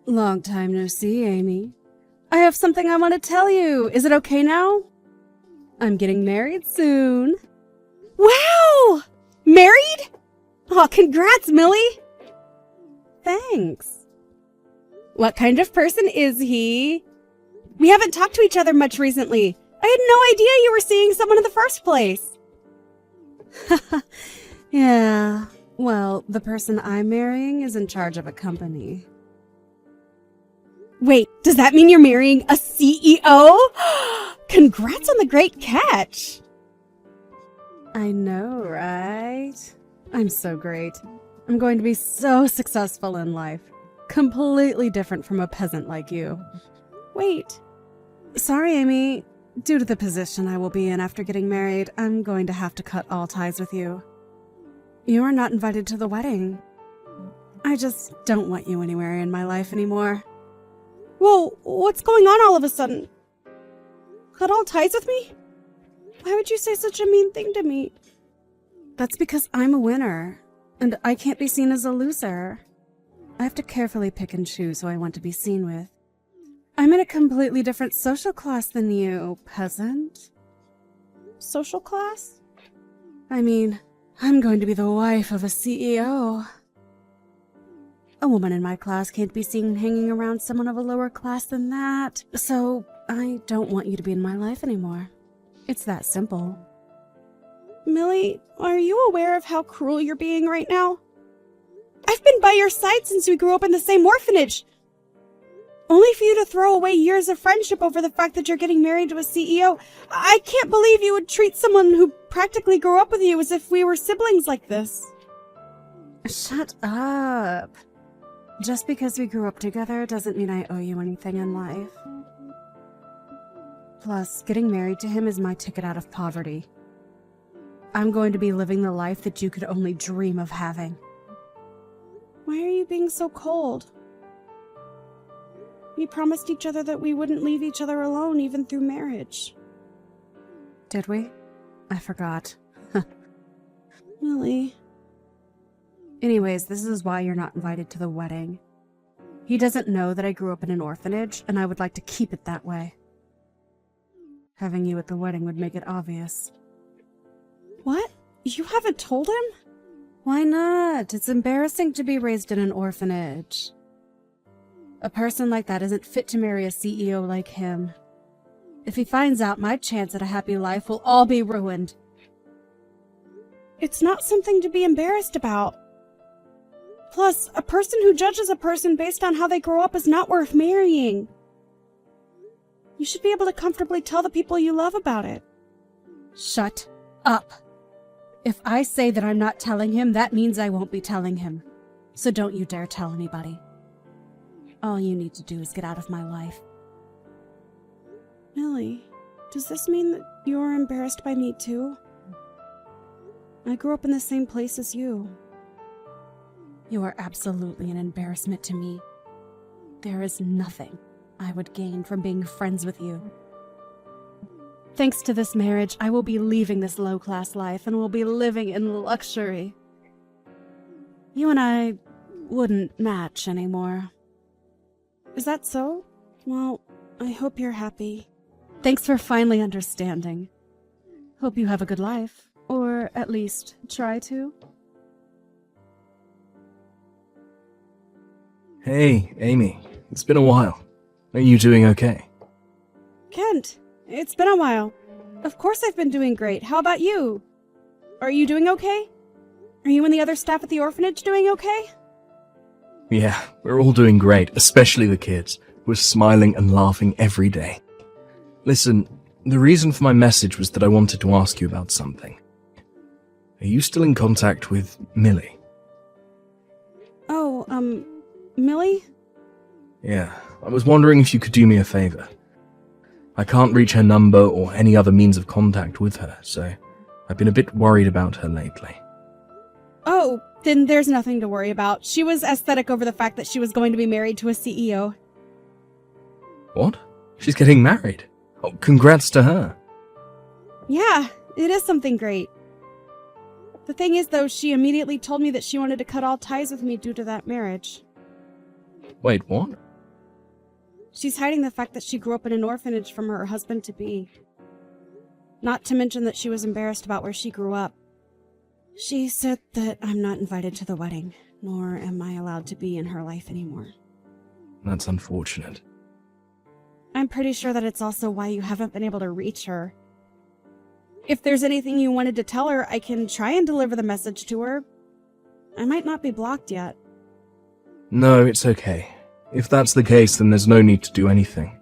Long time no see, Amy. I have something I want to tell you. Is it okay now? I'm getting married soon. Wow! Married? Aw, congrats, Millie! Thanks. What kind of person is he? We haven't talked to each other much recently. I had no idea you were seeing someone in the first place. Yeah, well, the person I'm marrying is in charge of a company. Wait, does that mean you're marrying a CEO? Congrats on the great catch! I know, right? I'm so great. I'm going to be so successful in life. Completely different from a peasant like you. Wait. Sorry, Amy. Due to the position I will be in after getting married, I'm going to have to cut all ties with you. You are not invited to the wedding. I just don't want you anywhere in my life anymore. Whoa, what's going on all of a sudden? Cut all ties with me? Why would you say such a mean thing to me? That's because I'm a winner, and I can't be seen as a loser. I have to carefully pick and choose who I want to be seen with. I'm in a completely different social class than you, peasant. Social class? I mean, I'm going to be the wife of a CEO. A woman in my class can't be seen hanging around someone of a lower class than that, so I don't want you to be in my life anymore. It's that simple. Millie, are you aware of how cruel you're being right now? I've been by your side since we grew up in the same orphanage. Only for you to throw away years of friendship over the fact that you're getting married to a CEO. I can't believe you would treat someone who practically grew up with you as if we were siblings like this. Shut up. Just because we grew up together doesn't mean I owe you anything in life. Plus, getting married to him is my ticket out of poverty. I'm going to be living the life that you could only dream of having. Why are you being so cold? We promised each other that we wouldn't leave each other alone even through marriage. Did we? I forgot. Millie. Anyways, this is why you're not invited to the wedding. He doesn't know that I grew up in an orphanage, and I would like to keep it that way. Having you at the wedding would make it obvious. What? You haven't told him? Why not? It's embarrassing to be raised in an orphanage. A person like that isn't fit to marry a CEO like him. If he finds out, my chance at a happy life will all be ruined. It's not something to be embarrassed about. Plus, a person who judges a person based on how they grow up is not worth marrying. You should be able to comfortably tell the people you love about it. Shut up. If I say that I'm not telling him, that means I won't be telling him. So don't you dare tell anybody. All you need to do is get out of my life. Millie, does this mean that you're embarrassed by me too? I grew up in the same place as you. You are absolutely an embarrassment to me. There is nothing I would gain from being friends with you. Thanks to this marriage, I will be leaving this low-class life and will be living in luxury. You and I wouldn't match anymore. Is that so? Well, I hope you're happy. Thanks for finally understanding. Hope you have a good life, or at least try to. Hey, Amy. It's been a while. Are you doing okay? Kent, it's been a while. Of course I've been doing great. How about you? Are you doing okay? Are you and the other staff at the orphanage doing okay? Yeah, we're all doing great, especially the kids. We're smiling and laughing every day. Listen, the reason for my message was that I wanted to ask you about something. Are you still in contact with Millie? Oh, Millie? Yeah, I was wondering if you could do me a favor. I can't reach her number or any other means of contact with her, so I've been a bit worried about her lately. Oh, then there's nothing to worry about. She was aesthetic over the fact that she was going to be married to a CEO. What? She's getting married? Oh, congrats to her. Yeah, it is something great. The thing is, though, she immediately told me that she wanted to cut all ties with me due to that marriage. Wait, what? She's hiding the fact that she grew up in an orphanage from her husband-to-be. Not to mention that she was embarrassed about where she grew up. She said that I'm not invited to the wedding, nor am I allowed to be in her life anymore. That's unfortunate. I'm pretty sure that it's also why you haven't been able to reach her. If there's anything you wanted to tell her, I can try and deliver the message to her. I might not be blocked yet. No, it's okay. If that's the case, then there's no need to do anything.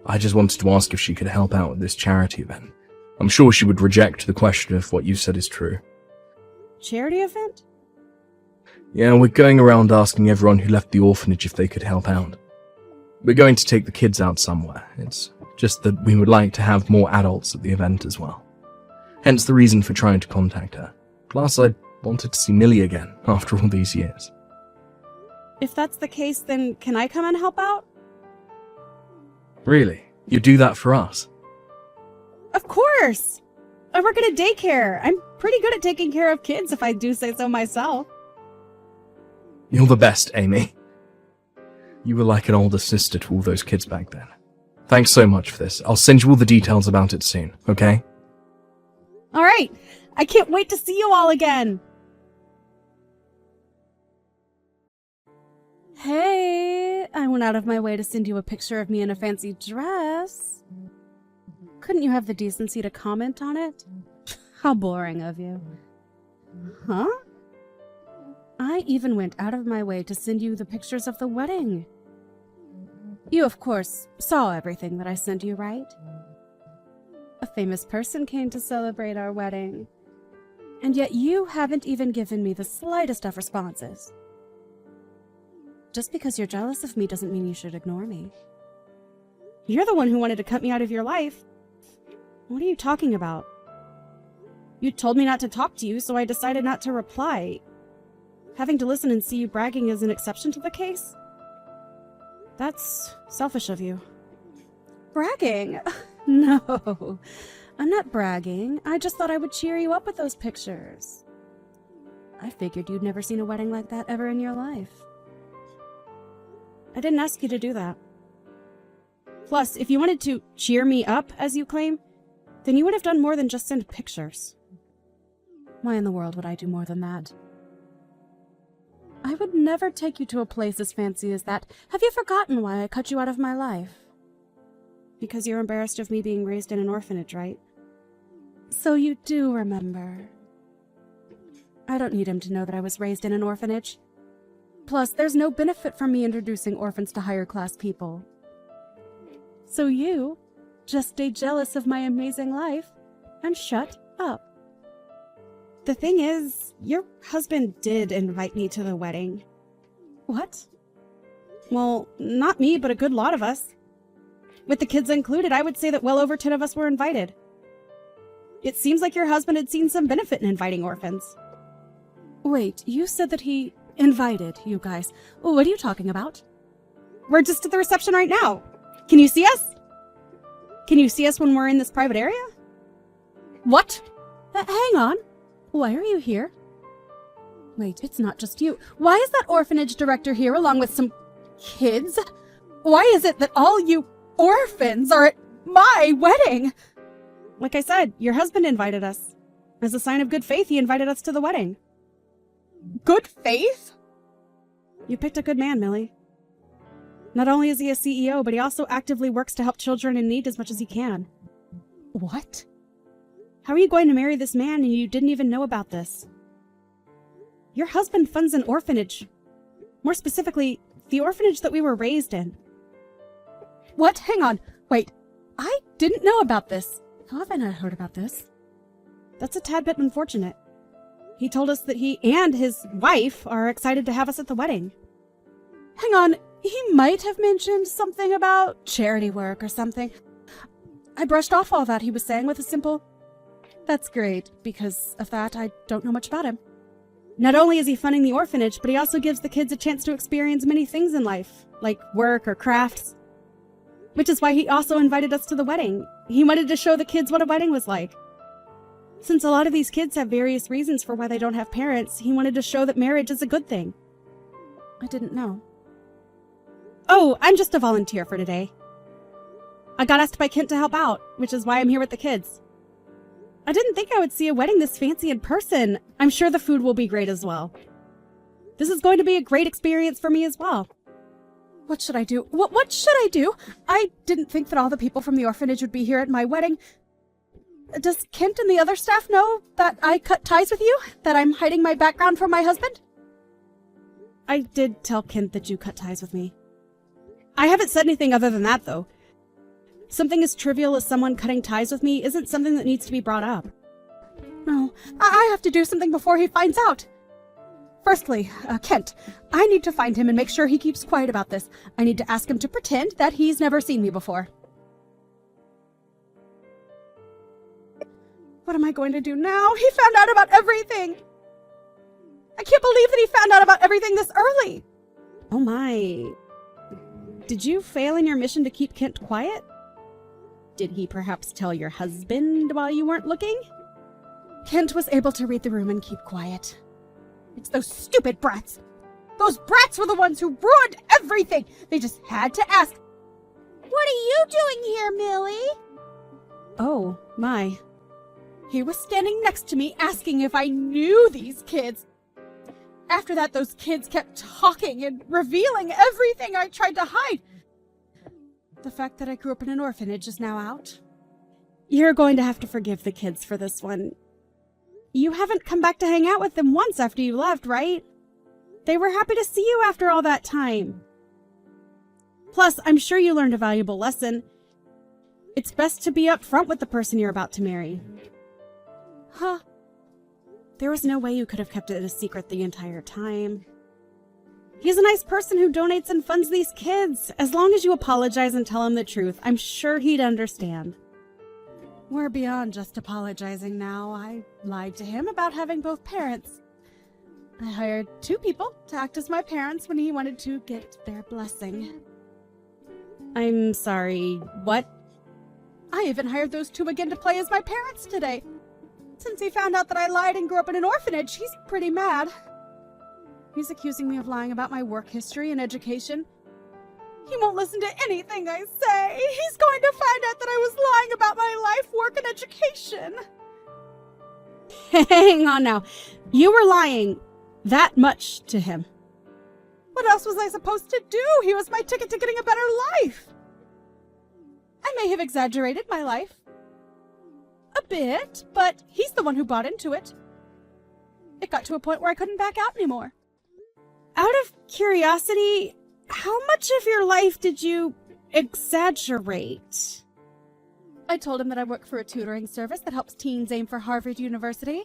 I just wanted to ask if she could help out with this charity event. I'm sure she would reject the question if what you said is true. Charity event? Yeah, we're going around asking everyone who left the orphanage if they could help out. We're going to take the kids out somewhere. It's just that we would like to have more adults at the event as well. Hence the reason for trying to contact her. Plus, I wanted to see Millie again after all these years. If that's the case, then can I come and help out? Really? You do that for us? Of course! I work at a daycare. I'm pretty good at taking care of kids if I do say so myself. You're the best, Amy. You were like an older sister to all those kids back then. Thanks so much for this. I'll send you all the details about it soon, okay? Alright! I can't wait to see you all again! Hey, I went out of my way to send you a picture of me in a fancy dress. Couldn't you have the decency to comment on it? How boring of you. Huh? I even went out of my way to send you the pictures of the wedding. You, of course, saw everything that I sent you, right? A famous person came to celebrate our wedding. And yet you haven't even given me the slightest of responses. Just because you're jealous of me doesn't mean you should ignore me. You're the one who wanted to cut me out of your life. What are you talking about? You told me not to talk to you, so I decided not to reply. Having to listen and see you bragging is an exception to the case? That's selfish of you. Bragging? No, I'm not bragging. I just thought I would cheer you up with those pictures. I figured you'd never seen a wedding like that ever in your life. I didn't ask you to do that. Plus, if you wanted to cheer me up, as you claim, then you would have done more than just send pictures. Why in the world would I do more than that? I would never take you to a place as fancy as that. Have you forgotten why I cut you out of my life? Because you're embarrassed of me being raised in an orphanage, right? So you do remember. I don't need him to know that I was raised in an orphanage. Plus, there's no benefit from me introducing orphans to higher-class people. So you just stay jealous of my amazing life and shut up. The thing is, your husband did invite me to the wedding. What? Well, not me, but a good lot of us. With the kids included, I would say that well over 10 of us were invited. It seems like your husband had seen some benefit in inviting orphans. Wait, you said that he invited you guys. What are you talking about? We're just at the reception right now. Can you see us? Can you see us when we're in this private area? What? Hang on. Why are you here? Wait, it's not just you. Why is that orphanage director here along with some kids? Why is it that all you orphans are at my wedding? Like I said, your husband invited us. As a sign of good faith, he invited us to the wedding. Good faith? You picked a good man, Millie. Not only is he a CEO, but he also actively works to help children in need as much as he can. What? How are you going to marry this man and you didn't even know about this? Your husband funds an orphanage. More specifically, the orphanage that we were raised in. What? Hang on. Wait. I didn't know about this. How have I not heard about this? That's a tad bit unfortunate. He told us that he and his wife are excited to have us at the wedding. Hang on. He might have mentioned something about charity work or something. I brushed off all that he was saying with a simple, "That's great. Because of that, I don't know much about him." Not only is he funding the orphanage, but he also gives the kids a chance to experience many things in life, like work or crafts. Which is why he also invited us to the wedding. He wanted to show the kids what a wedding was like. Since a lot of these kids have various reasons for why they don't have parents, he wanted to show that marriage is a good thing. I didn't know. Oh, I'm just a volunteer for today. I got asked by Kent to help out, which is why I'm here with the kids. I didn't think I would see a wedding this fancy in person. I'm sure the food will be great as well. This is going to be a great experience for me as well. What should I do? What should I do? I didn't think that all the people from the orphanage would be here at my wedding. Does Kent and the other staff know that I cut ties with you? That I'm hiding my background from my husband? I did tell Kent that you cut ties with me. I haven't said anything other than that, though. Something as trivial as someone cutting ties with me isn't something that needs to be brought up. No, I have to do something before he finds out. Firstly, Kent, I need to find him and make sure he keeps quiet about this. I need to ask him to pretend that he's never seen me before. What am I going to do now? He found out about everything! I can't believe that he found out about everything this early! Oh my. Did you fail in your mission to keep Kent quiet? Did he perhaps tell your husband while you weren't looking? Kent was able to read the room and keep quiet. It's those stupid brats! Those brats were the ones who ruined everything! They just had to ask. What are you doing here, Millie? Oh, my. He was standing next to me asking if I knew these kids. After that, those kids kept talking and revealing everything I tried to hide. The fact that I grew up in an orphanage is now out. You're going to have to forgive the kids for this one. You haven't come back to hang out with them once after you left, right? They were happy to see you after all that time. Plus, I'm sure you learned a valuable lesson. It's best to be upfront with the person you're about to marry. Huh. There was no way you could have kept it a secret the entire time. He's a nice person who donates and funds these kids. As long as you apologize and tell him the truth, I'm sure he'd understand. We're beyond just apologizing now. I lied to him about having both parents. I hired 2 people to act as my parents when he wanted to get their blessing. I'm sorry, what? I even hired those 2 again to play as my parents today. Since he found out that I lied and grew up in an orphanage, he's pretty mad. He's accusing me of lying about my work history and education. He won't listen to anything I say. He's going to find out that I was lying about my life, work, and education. Hang on now. You were lying that much to him. What else was I supposed to do? He was my ticket to getting a better life. I may have exaggerated my life. A bit, but he's the one who bought into it. It got to a point where I couldn't back out anymore. Out of curiosity, how much of your life did you exaggerate? I told him that I work for a tutoring service that helps teens aim for Harvard University.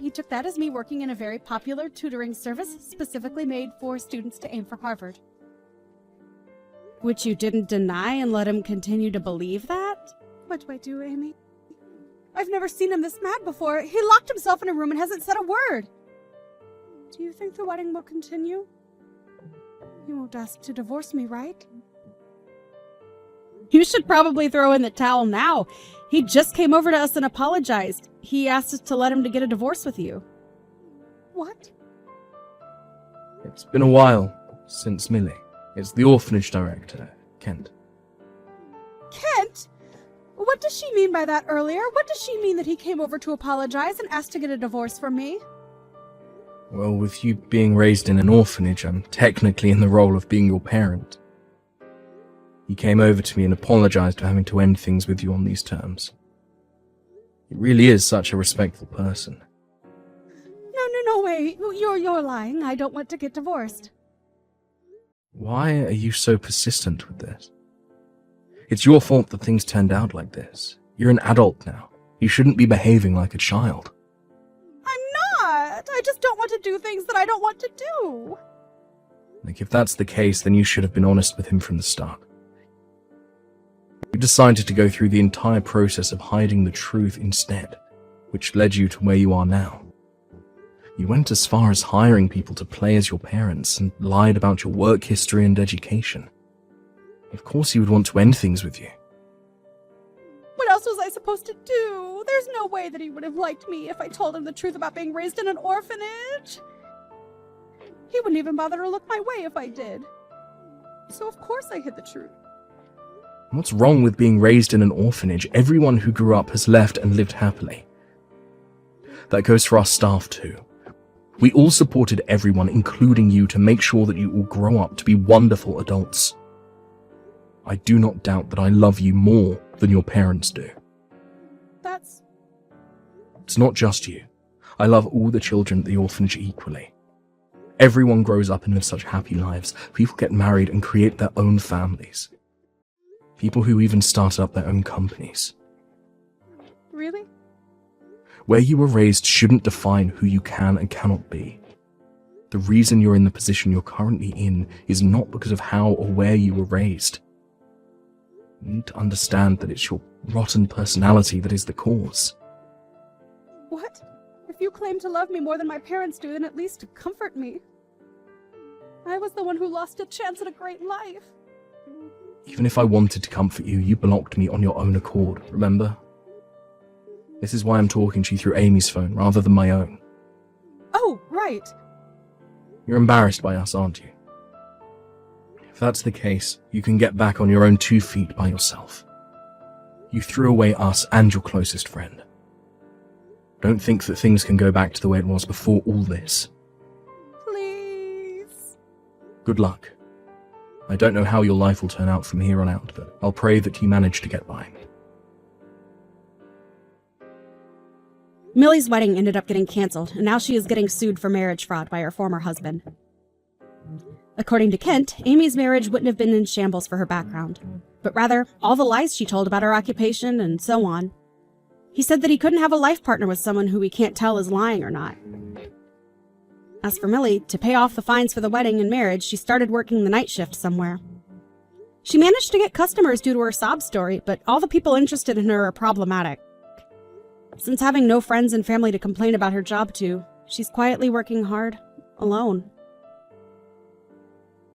He took that as me working in a very popular tutoring service specifically made for students to aim for Harvard. Which you didn't deny and let him continue to believe that? What do I do, Amy? I've never seen him this mad before. He locked himself in a room and hasn't said a word. Do you think the wedding will continue? He won't ask to divorce me, right? You should probably throw in the towel now. He just came over to us and apologized. He asked us to let him to get a divorce with you. What? It's been a while since Millie. It's the orphanage director, Kent. Kent? What does she mean by that earlier? What does she mean that he came over to apologize and asked to get a divorce from me? Well, with you being raised in an orphanage, I'm technically in the role of being your parent. He came over to me and apologized for having to end things with you on these terms. He really is such a respectful person. No way. You're lying. I don't want to get divorced. Why are you so persistent with this? It's your fault that things turned out like this. You're an adult now. You shouldn't be behaving like a child. I'm not. I just don't want to do things that I don't want to do. Like, if that's the case, then you should have been honest with him from the start. You decided to go through the entire process of hiding the truth instead, which led you to where you are now. You went as far as hiring people to play as your parents and lied about your work history and education. Of course he would want to end things with you. What else was I supposed to do? There's no way that he would have liked me if I told him the truth about being raised in an orphanage. He wouldn't even bother to look my way if I did. So of course I hid the truth. What's wrong with being raised in an orphanage? Everyone who grew up has left and lived happily. That goes for our staff too. We all supported everyone, including you, to make sure that you all grow up to be wonderful adults. I do not doubt that I love you more than your parents do. It's not just you. I love all the children at the orphanage equally. Everyone grows up and lives such happy lives. People get married and create their own families. People who even started up their own companies. Really? Where you were raised shouldn't define who you can and cannot be. The reason you're in the position you're currently in is not because of how or where you were raised. You need to understand that it's your rotten personality that is the cause. What? If you claim to love me more than my parents do, then at least comfort me. I was the one who lost a chance at a great life. Even if I wanted to comfort you, you blocked me on your own accord, remember? This is why I'm talking to you through Amy's phone rather than my own. Oh, right. You're embarrassed by us, aren't you? If that's the case, you can get back on your own 2 feet by yourself. You threw away us and your closest friend. Don't think that things can go back to the way it was before all this. Please. Good luck. I don't know how your life will turn out from here on out, but I'll pray that you manage to get by. Millie's wedding ended up getting canceled, and now she is getting sued for marriage fraud by her former husband. According to Kent, Amy's marriage wouldn't have been in shambles for her background, but rather all the lies she told about her occupation and so on. He said that he couldn't have a life partner with someone who we can't tell is lying or not. As for Millie, to pay off the fines for the wedding and marriage, she started working the night shift somewhere. She managed to get customers due to her sob story, but all the people interested in her are problematic. Since having no friends and family to complain about her job to, she's quietly working hard, alone.